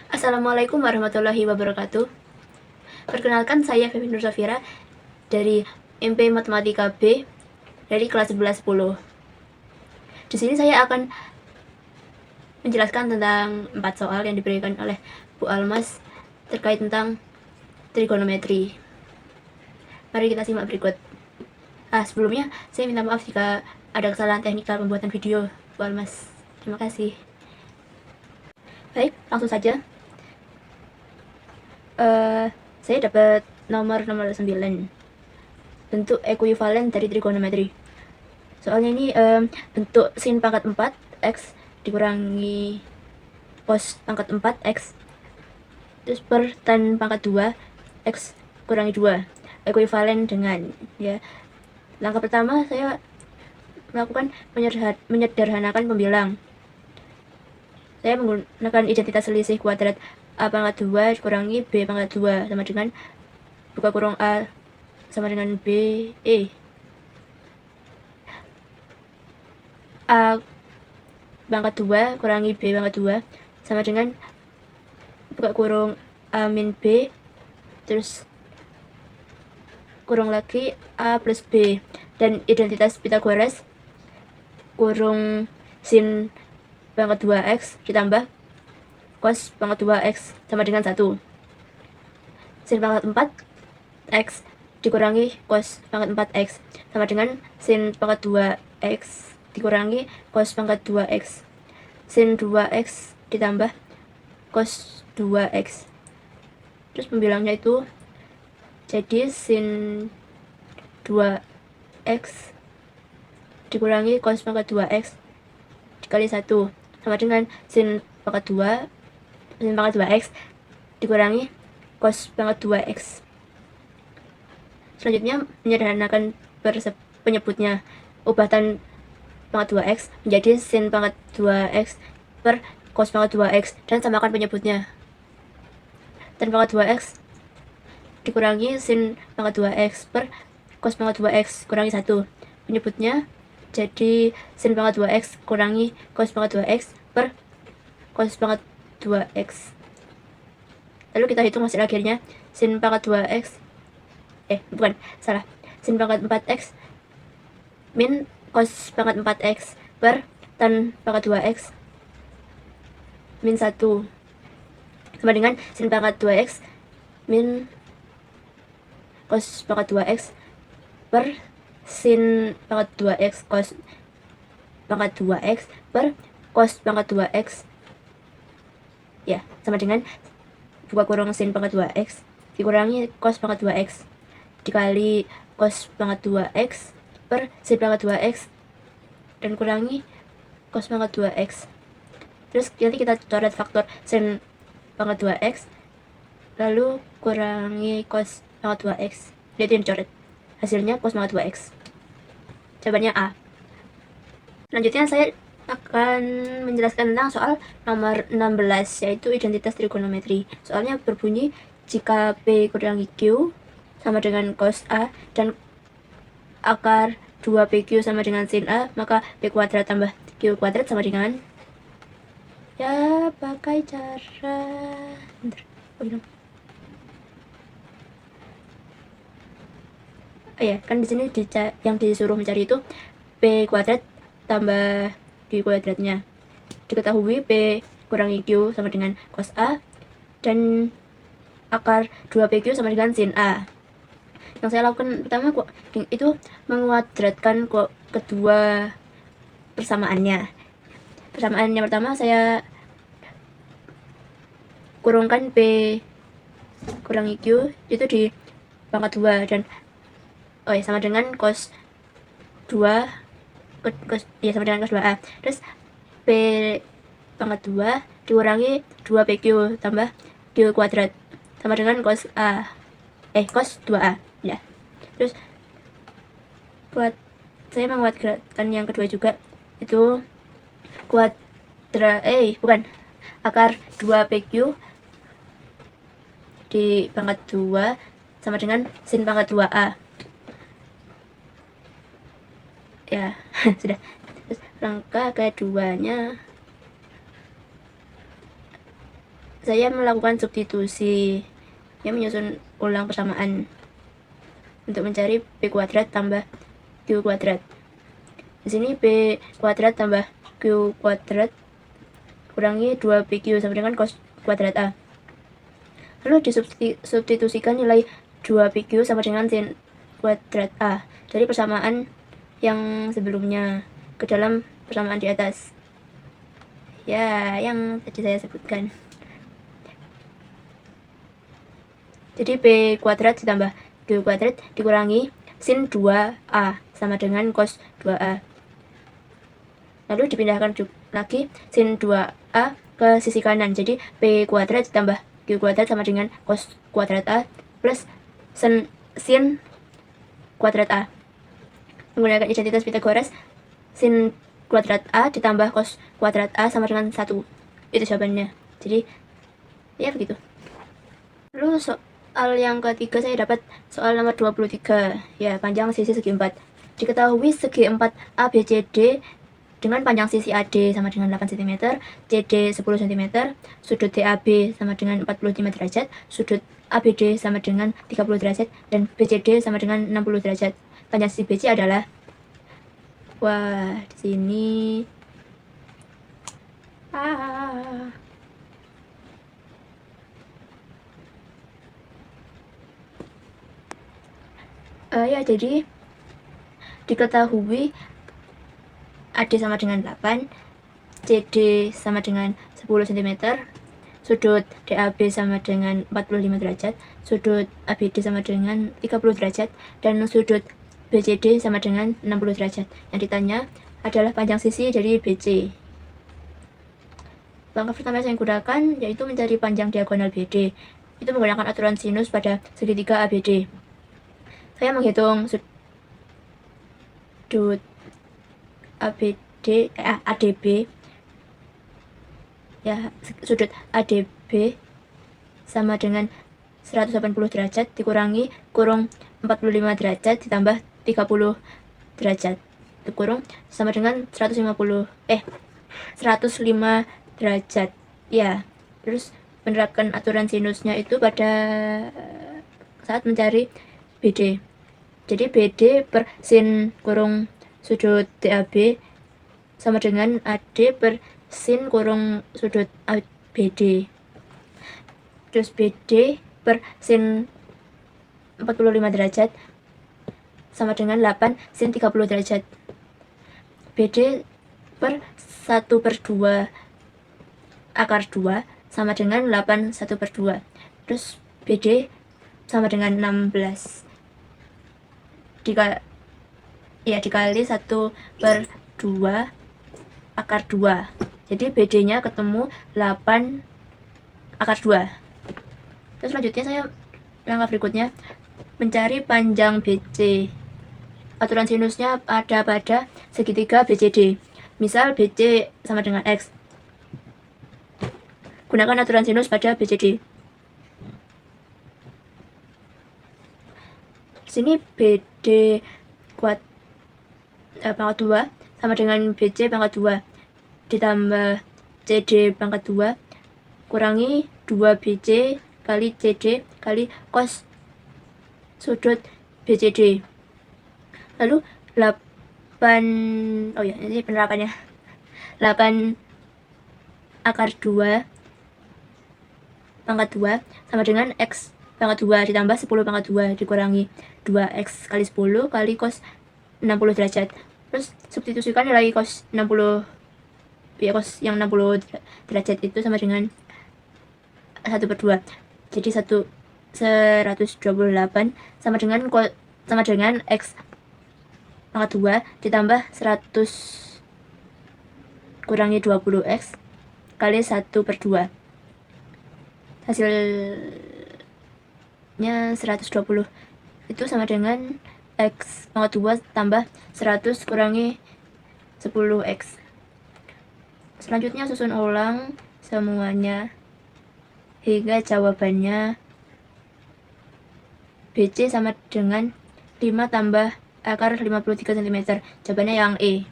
Assalamualaikum warahmatullahi wabarakatuh. Perkenalkan, saya Feby Nur Safira dari MP Matematika B dari kelas 11-10. Di sini saya akan menjelaskan tentang 4 soal yang diberikan oleh Bu Almas terkait tentang trigonometri. Mari kita simak berikut. Sebelumnya saya minta maaf jika ada kesalahan teknikal pembuatan video, Bu Almas. Terima kasih. Baik, langsung saja. Saya dapat nomor 9, bentuk ekuivalen dari trigonometri. Soalnya ini bentuk sin pangkat 4 X dikurangi cos pangkat 4 X terus per tan pangkat 2 X kurangi 2 ekuivalen dengan, ya. Langkah pertama saya melakukan menyederhanakan pembilang. Saya menggunakan identitas selisih kuadrat A pangkat 2 dikurangi B pangkat 2 sama dengan buka kurung A sama dengan B A pangkat 2 kurangi B pangkat 2 sama dengan buka kurung A min B terus kurung lagi A plus B, dan identitas Pythagoras kurung sin pangkat 2x ditambah cos pangkat 2x sama dengan 1. Sin pangkat 4x dikurangi cos pangkat 4x sama dengan sin pangkat 2x dikurangi cos pangkat 2x. Sin 2x ditambah cos 2x. Terus pembilangnya itu jadi sin 2x dikurangi cos pangkat 2x dikali 1 sama dengan sin pangkat 2x dikurangi cos pangkat 2x. Selanjutnya menyederhanakan penyebutnya. Ubah tan pangkat 2x menjadi sin pangkat 2x per cos pangkat 2x dan samakan penyebutnya. Tan pangkat 2x dikurangi sin pangkat 2x per cos pangkat 2x kurangi 1. Penyebutnya jadi sin pangkat 2x kurangi cos pangkat 2x per cos pangkat 2x. Lalu kita hitung hasil akhirnya. Sin pangkat 2x sin pangkat 4x min cos pangkat 4x per tan pangkat 2x min 1 sama dengan sin pangkat 2x min cos pangkat 2x per sin pangkat 2x cos pangkat 2x per cos pangkat 2x, ya, sama dengan buka kurung sin pangkat 2x dikurangi cos pangkat 2x dikali cos pangkat 2x per sin pangkat 2x dan kurangi cos pangkat 2x. Terus nanti kita coret faktor sin pangkat 2x lalu kurangi cos pangkat 2x. Jadi yang dicoret hasilnya cos pangkat 2x. Jawabannya A. Selanjutnya saya akan menjelaskan tentang soal nomor 16, yaitu identitas trigonometri. Soalnya berbunyi jika P kurangi Q sama dengan cos A dan akar 2PQ sama dengan sin A, maka P kuadrat tambah Q kuadrat sama dengan, ya, pakai cara ya kan di sini yang disuruh mencari itu P kuadrat tambah Q kuadratnya. Diketahui P kurangi Q sama dengan cos A dan akar 2PQ sama dengan sin A. Yang saya lakukan pertama itu menguadratkan kedua persamaannya. Persamaan yang pertama saya kurungkan P kurangi Q itu di pangkat 2 dan sama dengan cos 2 sama dengan cos 2A. Terus P pangkat 2 dikurangi 2PQ tambah Q kuadrat sama dengan cos A cos 2A, ya. Terus saya menguadratkan yang kedua juga, itu akar 2PQ di pangkat 2 sama dengan sin pangkat 2A, ya. Sudah. Terus langkah keduanya saya melakukan substitusi, menyusun ulang persamaan untuk mencari p kuadrat tambah q kuadrat. Di sini p kuadrat tambah q kuadrat kurangi 2pq sama dengan cos kuadrat a. Lalu disubstitusikan nilai 2pq sama dengan sin kuadrat a dari persamaan yang sebelumnya ke dalam persamaan di atas. Ya, yang tadi saya sebutkan. Jadi p kuadrat ditambah q kuadrat dikurangi sin 2a sama dengan cos 2a. Lalu dipindahkan lagi sin 2a ke sisi kanan. Jadi p kuadrat ditambah q kuadrat sama dengan cos kuadrat a plus sin kuadrat a. Menggunakan identitas Pythagoras, sin kuadrat a ditambah cos kuadrat a sama dengan 1. Itu jawabannya. Jadi ya begitu. Lalu soal yang ketiga saya dapat soal nomor 23. Ya, panjang sisi segi 4. Diketahui segi 4 ABCD dengan panjang sisi AD sama dengan 8 cm, CD 10 cm, sudut DAB sama dengan 45 derajat, sudut ABD sama dengan 30 derajat, dan BCD sama dengan 60 derajat. Panjang sisi BC adalah, wah, di sini ya, jadi diketahui AD sama dengan 8, CD sama dengan 10 cm, sudut DAB sama dengan 45 derajat, sudut ABD sama dengan 30 derajat, dan sudut BCD sama dengan 60 derajat. Yang ditanya adalah panjang sisi dari BC. Langkah pertama yang saya gunakan yaitu mencari panjang diagonal BD. Itu menggunakan aturan sinus pada segitiga ABD. Saya menghitung sudut ADB, ya, sudut ADB sama dengan 180 derajat dikurangi kurung 45 derajat ditambah 30 derajat kurung sama dengan 105 derajat. Ya, terus menerapkan aturan sinusnya itu pada saat mencari BD. Jadi BD per sin kurung sudut DAB sama dengan AD per sin kurung sudut ABD. Terus BD per sin 45 derajat sama dengan 8 sin 30 derajat. BD per 1/2 akar 2 sama dengan 8 1/2. Terus BD sama dengan 16 dikali 1/2 akar 2. Jadi BD nya ketemu 8 akar 2. Terus selanjutnya langkah berikutnya mencari panjang BC. Aturan sinusnya ada pada segitiga BCD. Misal BC sama dengan X. Gunakan aturan sinus pada BCD. Sini BD pangkat 2 sama dengan BC pangkat 2 ditambah CD pangkat 2 kurangi 2BC kali CD kali cos sudut BCD. Lalu 8, ini penerapannya. 8 akar 2 pangkat 2 sama dengan X pangkat 2 ditambah 10 pangkat 2 dikurangi 2X kali 10 kali cos 60 derajat. Terus substitusikan nilai cos 60, ya, cos yang 60 derajat itu sama dengan 1/2. Jadi 128 sama dengan X pangkat 2 ditambah 100 kurangi 20X kali 1/2. Hasilnya 120. Itu sama dengan X pangkat 2 tambah 100 kurangi 10X. Selanjutnya susun ulang semuanya hingga jawabannya BC sama dengan 5 tambah akar 53 cm. Jawabannya yang E.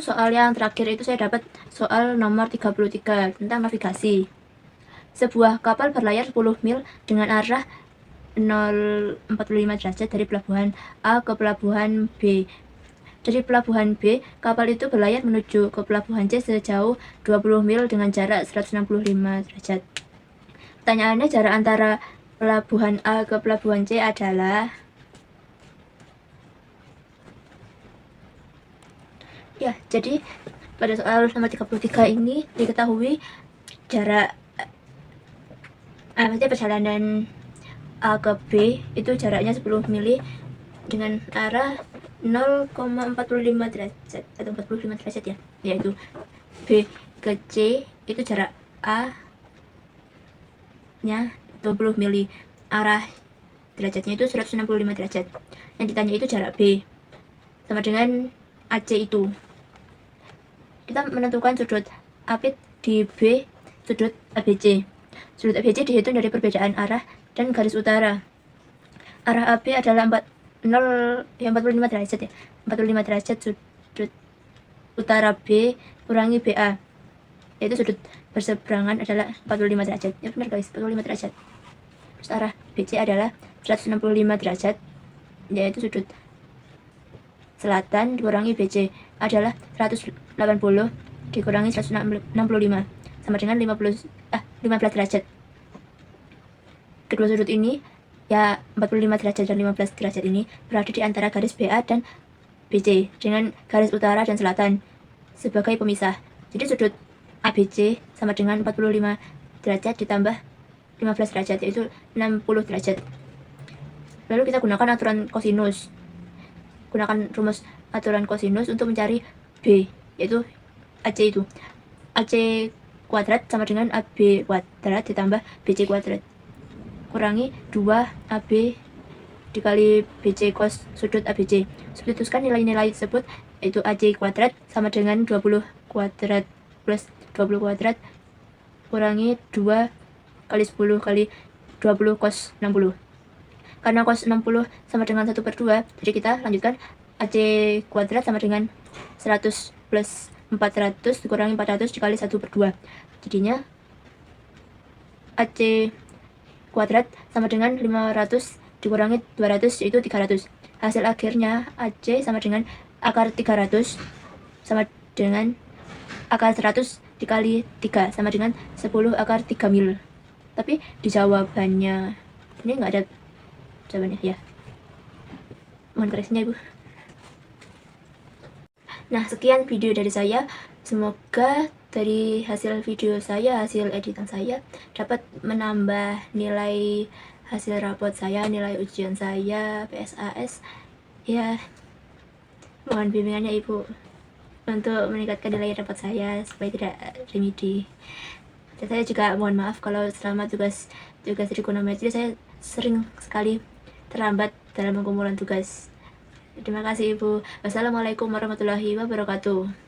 Soal yang terakhir itu saya dapat soal nomor 33 tentang navigasi. Sebuah kapal berlayar 10 mil dengan arah 0,45 derajat dari pelabuhan A ke pelabuhan B. Dari pelabuhan B, kapal itu berlayar menuju ke pelabuhan C sejauh 20 mil dengan jarak 165 derajat. Pertanyaannya, jarak antara pelabuhan A ke pelabuhan C adalah... Ya, jadi pada soal nomor 33 ini diketahui jarak maksudnya perjalanan A ke B itu jaraknya 10 mili dengan arah 0,45 derajat atau 45 derajat ya, yaitu B ke C itu jarak A nya 20 mili, arah derajatnya itu 165 derajat. Yang ditanya itu jarak B sama dengan AC itu. Kita menentukan sudut apit di B, sudut ABC. Sudut ABC dihitung dari perbedaan arah dan garis utara. Arah AB adalah 45 derajat ya. 45 derajat sudut utara B kurangi BA. Yaitu sudut berseberangan adalah 45 derajat. Ya benar guys, 45 derajat. Terus arah BC adalah 165 derajat, yaitu sudut selatan dikurangi BC adalah 180 dikurangi 165 sama dengan 15 derajat. Kedua sudut ini ya 45 derajat dan 15 derajat ini berada di antara garis BA dan BC dengan garis utara dan selatan sebagai pemisah. Jadi sudut ABC sama dengan 45 derajat ditambah 15 derajat, yaitu 60 derajat. Lalu kita gunakan aturan kosinus. Gunakan rumus aturan kosinus untuk mencari B, yaitu AC itu. AC kuadrat sama dengan AB kuadrat ditambah BC kuadrat kurangi 2AB dikali BC cos sudut ABC. Substitusikan nilai-nilai tersebut, yaitu AC kuadrat sama dengan 20 kuadrat plus 20 kuadrat kurangi 2 kali 10 kali 20 cos 60. Karena cos 60 sama dengan 1/2, jadi kita lanjutkan AC kuadrat sama dengan 100 plus 400 dikurangi 400 dikali 1/2. Jadinya AC kuadrat sama dengan 500 dikurangi 200 yaitu 300. Hasil akhirnya AC sama dengan akar 300 sama dengan akar 100 dikali 3 sama dengan 10 akar 3 mil. Tapi di jawabannya ini nggak ada jawabannya ya. Mohon koreksinya Ibu. Nah, sekian video dari saya. Semoga dari hasil video saya, hasil editan saya dapat menambah nilai hasil rapot saya, nilai ujian saya, PSAS. Ya, mohon bimbingannya Ibu untuk meningkatkan nilai rapot saya supaya tidak remedi. Dan saya juga mohon maaf kalau selama tugas trigonometri saya sering sekali terlambat dalam pengumpulan tugas. Terima kasih Ibu. Wassalamualaikum warahmatullahi wabarakatuh.